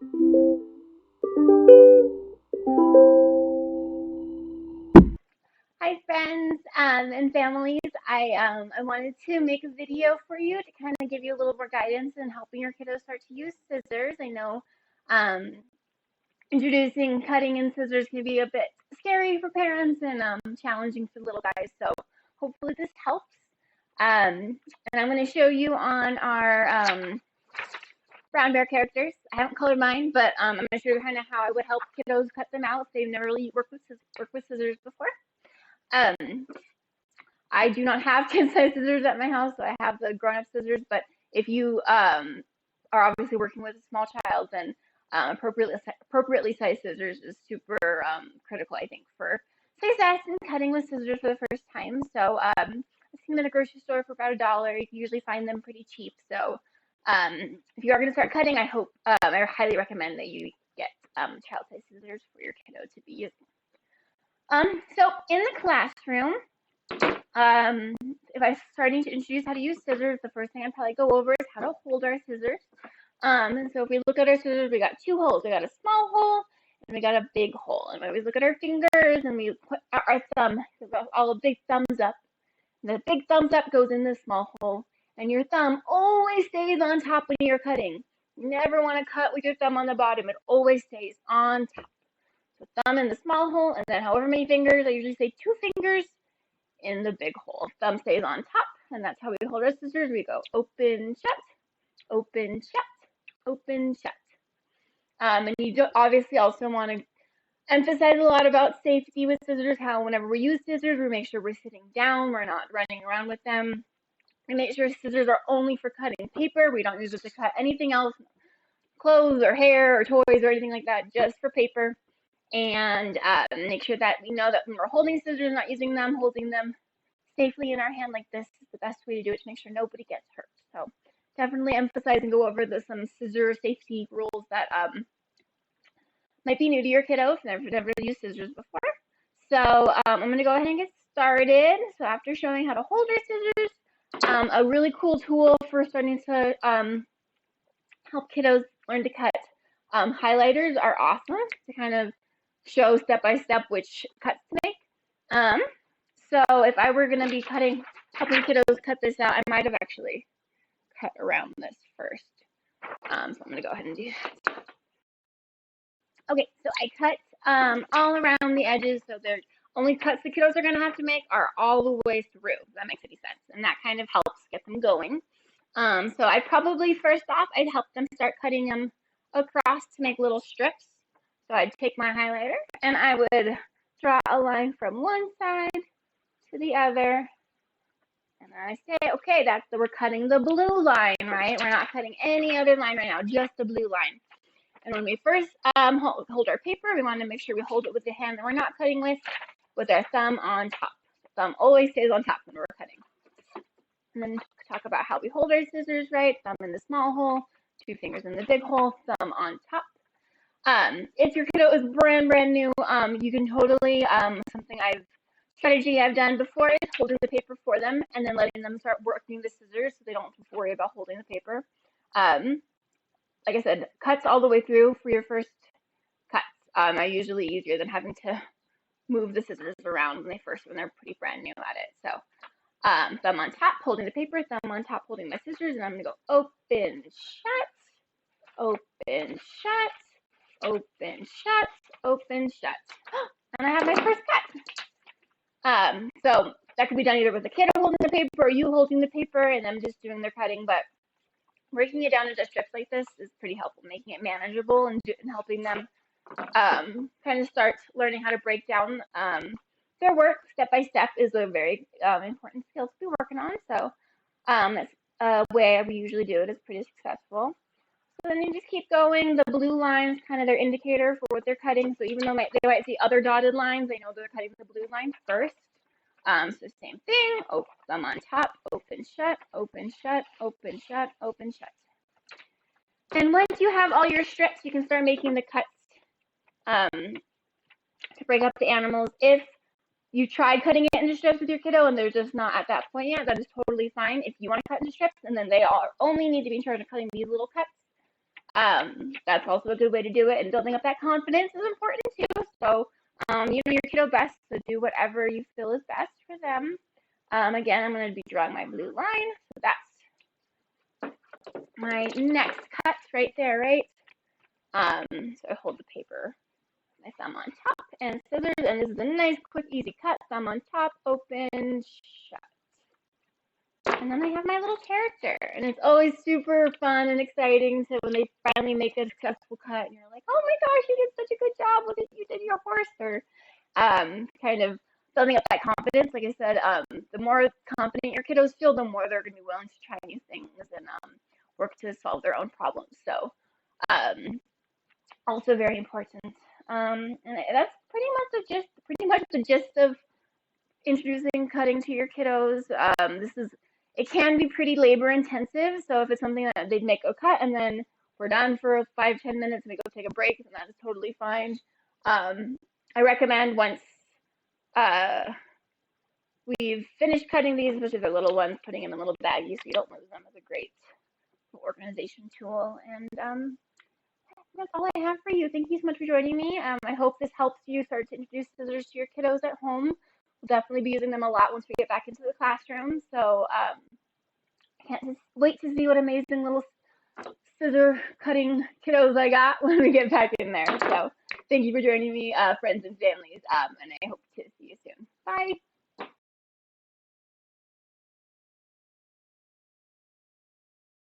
Hi friends and families. I wanted to make a video for you to kind of give you a little more guidance in helping your kiddos start to use scissors. I know um, introducing cutting and scissors can be a bit scary for parents and challenging for little guys. So hopefully this helps. And I'm going to show you on our brown bear characters. I haven't colored mine, but I'm going to show you kind of how I would help kiddos cut them out if they've never really worked with scissors before. I do not have kid-size scissors at my house, so I have the grown-up scissors. But if you are obviously working with a small child, then appropriately sized scissors is super critical, I think, for success in cutting with scissors for the first time. So I've seen them at a grocery store for about $1. You can usually find them pretty cheap. So if you are going to start cutting, I highly recommend that you get child-sized scissors for your kiddo to be using. So in the classroom, if I'm starting to introduce how to use scissors, the first thing I'd probably go over is how to hold our scissors. And so if we look at our scissors, we got two holes. We got a small hole and we got a big hole. And when we look at our fingers and we put our thumb, all a big thumbs up. The big thumbs up goes in the small hole, and your thumb always stays on top when you're cutting. You never want to cut with your thumb on the bottom. It always stays on top. So thumb in the small hole, and then however many fingers, I usually say 2 fingers in the big hole. Thumb stays on top, and that's how we hold our scissors. We go open, shut, open, shut, open, shut. And you obviously also want to emphasize a lot about safety with scissors, how whenever we use scissors, we make sure we're sitting down, we're not running around with them. We make sure scissors are only for cutting paper. We don't use it to cut anything else, clothes or hair or toys or anything like that, just for paper. And make sure that we know that when we're holding scissors, not using them, holding them safely in our hand like this is the best way to do it to make sure nobody gets hurt. So definitely emphasize and go over some scissor safety rules that might be new to your kiddo if they've never used scissors before. So I'm going to go ahead and get started. So after showing how to hold our scissors, a really cool tool for starting to help kiddos learn to cut. Highlighters are awesome to kind of show step by step which cuts to make. So if I were going to be helping kiddos cut this out, I might have actually cut around this first. So I'm going to go ahead and do that. Okay, so I cut all around the edges, so the only cuts the kiddos are going to have to make are all the way through, if that makes any sense. And that kind of helps get them going. So I probably, first off, I'd help them start cutting them across to make little strips. So I'd take my highlighter and I would draw a line from one side to the other. And I say, okay, we're cutting the blue line, right? We're not cutting any other line right now, just the blue line. And when we first hold our paper, we want to make sure we hold it with the hand that we're not cutting with our thumb on top. Thumb always stays on top when we're cutting. And then talk about how we hold our scissors, right? Thumb in the small hole, 2 fingers in the big hole, thumb on top. If your kiddo is brand new, you can totally, strategy I've done before is holding the paper for them and then letting them start working the scissors so they don't have to worry about holding the paper. Like I said, cuts all the way through for your first cuts are usually easier than having to move the scissors around when they're pretty brand new at it. So thumb on top, holding the paper, thumb on top, holding my scissors, and I'm going to go open, shut, open, shut, open, shut, open, shut. And I have my first cut. So that could be done either with the kid holding the paper or you holding the paper and them just doing their cutting, but breaking it down into strips like this is pretty helpful, making it manageable and helping them kind of start learning how to break down their work step by step is a very important skill to be working on. So that's a way we usually do it. It's pretty successful. So then you just keep going. The blue line is kind of their indicator for what they're cutting. So even though they might see other dotted lines, they know they're cutting the blue line first. So same thing, thumb on top, open, shut, open, shut, open, shut, open, shut. And once you have all your strips, you can start making the cuts to break up the animals. If you tried cutting it into strips with your kiddo and they're just not at that point yet, that is totally fine. If you want to cut into strips, and then they only need to be in charge of cutting these little cuts, That's also a good way to do it, and building up that confidence is important too. So, you know your kiddo best, so do whatever you feel is best for them. Again, I'm going to be drawing my blue line, so that's my next cut right there, right? So I hold the paper, my thumb on top, and scissors, and this is a nice, quick, easy cut. Thumb on top, open, shut. And then I have my little character, and it's always super fun and exciting to when they finally make a successful cut, and you're like, oh my gosh, you did such a good job, look at you did your horse, or kind of building up that confidence. Like I said, the more confident your kiddos feel, the more they're going to be willing to try new things and work to solve their own problems. So also very important. And that's pretty much the gist of introducing cutting to your kiddos. It can be pretty labor intensive. So if it's something that they'd make a cut and then we're done for 5-10 minutes and we go take a break, then that is totally fine. I recommend once we've finished cutting these, especially the little ones, putting them in little baggies so you don't lose them is a great organization tool. And that's all I have for you. Thank you so much for joining me. I hope this helps you start to introduce scissors to your kiddos at home. We'll definitely be using them a lot once we get back into the classroom. So I can't just wait to see what amazing little scissor cutting kiddos I got when we get back in there. So thank you for joining me, friends and families, and I hope to see you soon. Bye.